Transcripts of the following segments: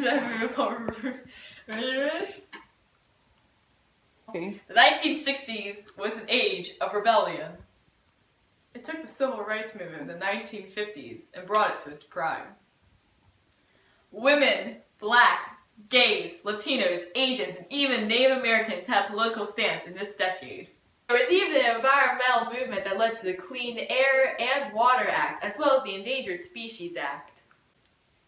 that movie called Ready? The 1960s was an age of rebellion. It took the civil rights movement in the 1950s and brought it to its prime. Women, blacks, gays, Latinos, Asians, and even Native Americans had political stance in this decade. There was even an environmental movement that led to the Clean Air and Water Act, as well as the Endangered Species Act.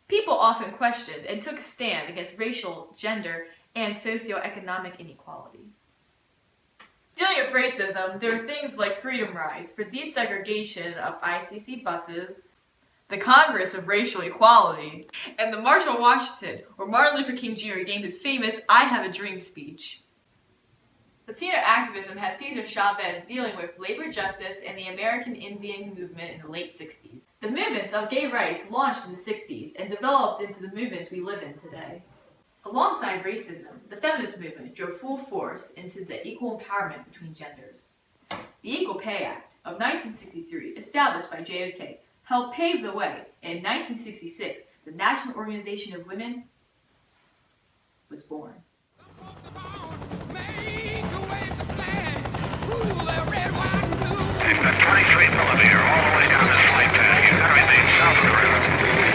People often questioned and took a stand against racial, gender, and socioeconomic inequality. Dealing with racism, there were things like freedom rides for desegregation of ICC buses, the Congress of Racial Equality, and the March on Washington, where Martin Luther King Jr. gave his famous "I Have a Dream" speech. Latino activism had Cesar Chavez dealing with labor justice and the American Indian movement in the late 60s. The movements of gay rights launched in the 60s and developed into the movements we live in today. Alongside racism, the feminist movement drove full force into the equal empowerment between genders. The Equal Pay Act of 1963, established by JFK, helped pave the way, and in 1966, the National Organization of Women was born. You've got 23 millimeter all the way down this flight path. You've got to remain south of the river.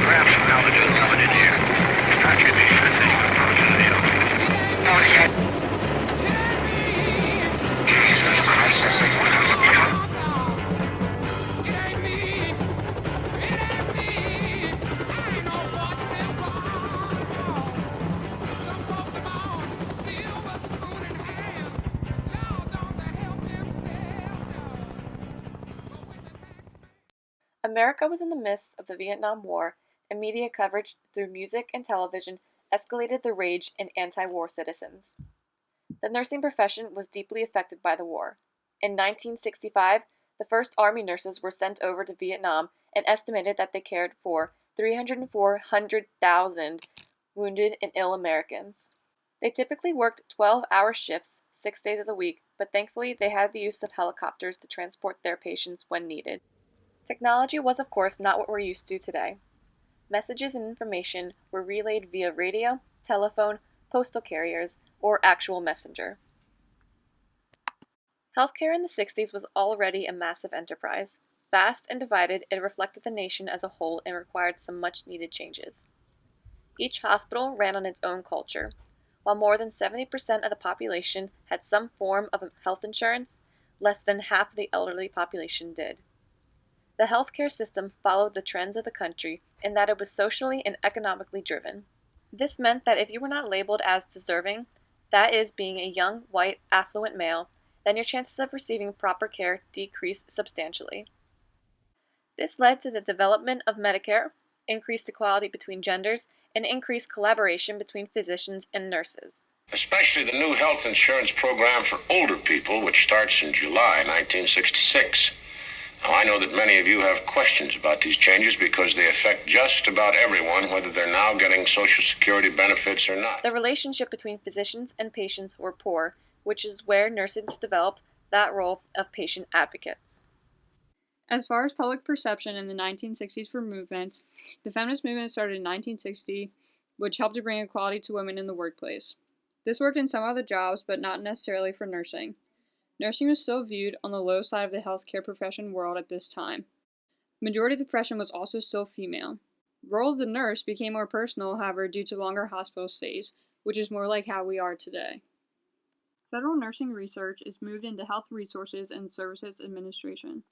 Grab some altitude coming in here. That should be sending approach to the hill. Oh, shit. Jesus Christ. America was in the midst of the Vietnam War, and media coverage through music and television escalated the rage in anti-war citizens. The nursing profession was deeply affected by the war. In 1965, the first Army nurses were sent over to Vietnam and estimated that they cared for 304,000 wounded and ill Americans. They typically worked 12-hour shifts, 6 days of the week, but thankfully they had the use of helicopters to transport their patients when needed. Technology was, of course, not what we're used to today. Messages and information were relayed via radio, telephone, postal carriers, or actual messenger. Healthcare in the 60s was already a massive enterprise. Vast and divided, it reflected the nation as a whole and required some much-needed changes. Each hospital ran on its own culture. While more than 70% of the population had some form of health insurance, less than half of the elderly population did. The healthcare system followed the trends of the country in that it was socially and economically driven. This meant that if you were not labeled as deserving, that is, being a young, white, affluent male, then your chances of receiving proper care decreased substantially. This led to the development of Medicare, increased equality between genders, and increased collaboration between physicians and nurses. Especially the new health insurance program for older people, which starts in July 1966. Now, I know that many of you have questions about these changes because they affect just about everyone, whether they're now getting Social Security benefits or not. The relationship between physicians and patients were poor, which is where nurses developed that role of patient advocates. As far as public perception in the 1960s for movements, the feminist movement started in 1960, which helped to bring equality to women in the workplace. This worked in some other jobs, but not necessarily for nursing. Nursing was still viewed on the low side of the healthcare profession world at this time. The majority of the profession was also still female. The role of the nurse became more personal, however, due to longer hospital stays, which is more like how we are today. Federal nursing research is moved into Health Resources and Services Administration.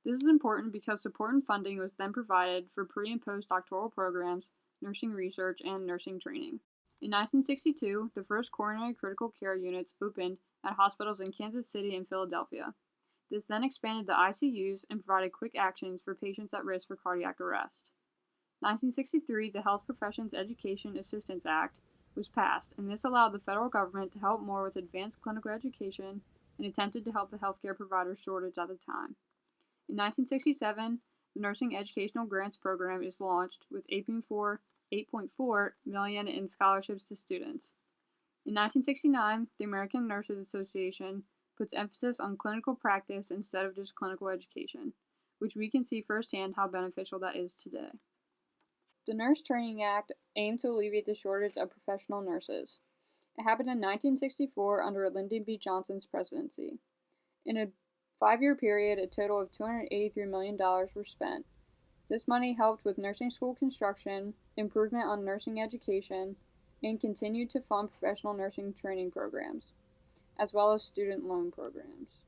This is important because support and funding was then provided for pre- and post-doctoral programs, nursing research, and nursing training. In 1962, the first coronary critical care units opened at hospitals in Kansas City and Philadelphia. This then expanded the ICUs and provided quick actions for patients at risk for cardiac arrest. 1963, the Health Professions Education Assistance Act was passed, and this allowed the federal government to help more with advanced clinical education and attempted to help the healthcare provider shortage at the time. In 1967, the Nursing Educational Grants Program is launched with $8.4 million in scholarships to students. In 1969, the American Nurses Association puts emphasis on clinical practice instead of just clinical education, which we can see firsthand how beneficial that is today. The Nurse Training Act aimed to alleviate the shortage of professional nurses. It happened in 1964 under Lyndon B. Johnson's presidency. In a 5-year period, a total of $283 million were spent. This money helped with nursing school construction, improvement on nursing education, and continued to fund professional nursing training programs, as well as student loan programs.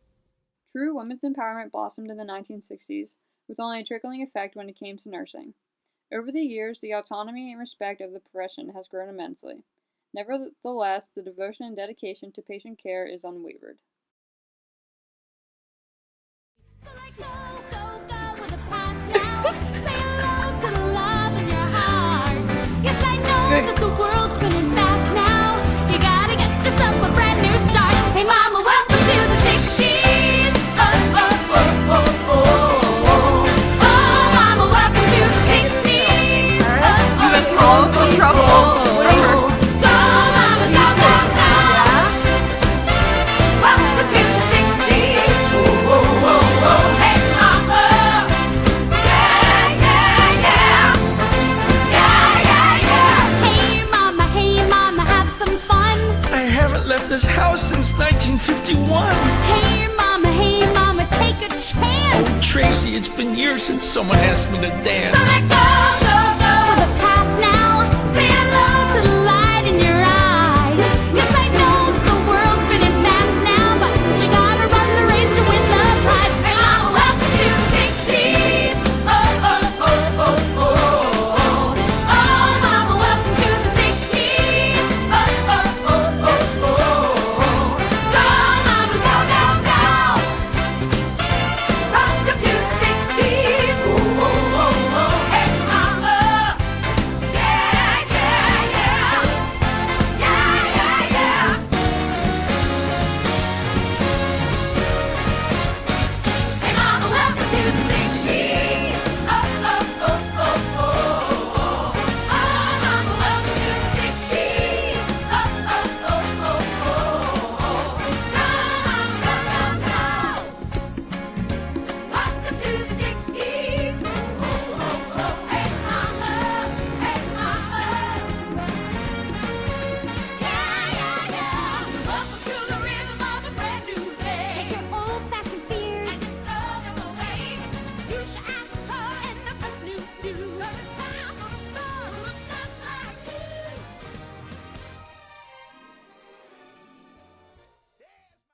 True women's empowerment blossomed in the 1960s, with only a trickling effect when it came to nursing. Over the years, the autonomy and respect of the profession has grown immensely. Nevertheless, the devotion and dedication to patient care is unwavered. That the world's spinning fast now. You gotta get yourself a brand new start. Hey mama, welcome to the 60s. Oh, oh, oh, oh, oh, oh. Oh, mama, welcome to the 60s. Oh, You in trouble. Whatever. Go, mama, go, go, go. Welcome to the 60s. Oh, oh, oh, oh. Hey mama. Yeah, yeah, yeah. Hey mama, have some fun. I haven't left this house since 1951. Hey mama, take a chance. Oh, Tracy, it's been years since someone asked me to dance. So let go, go, go with the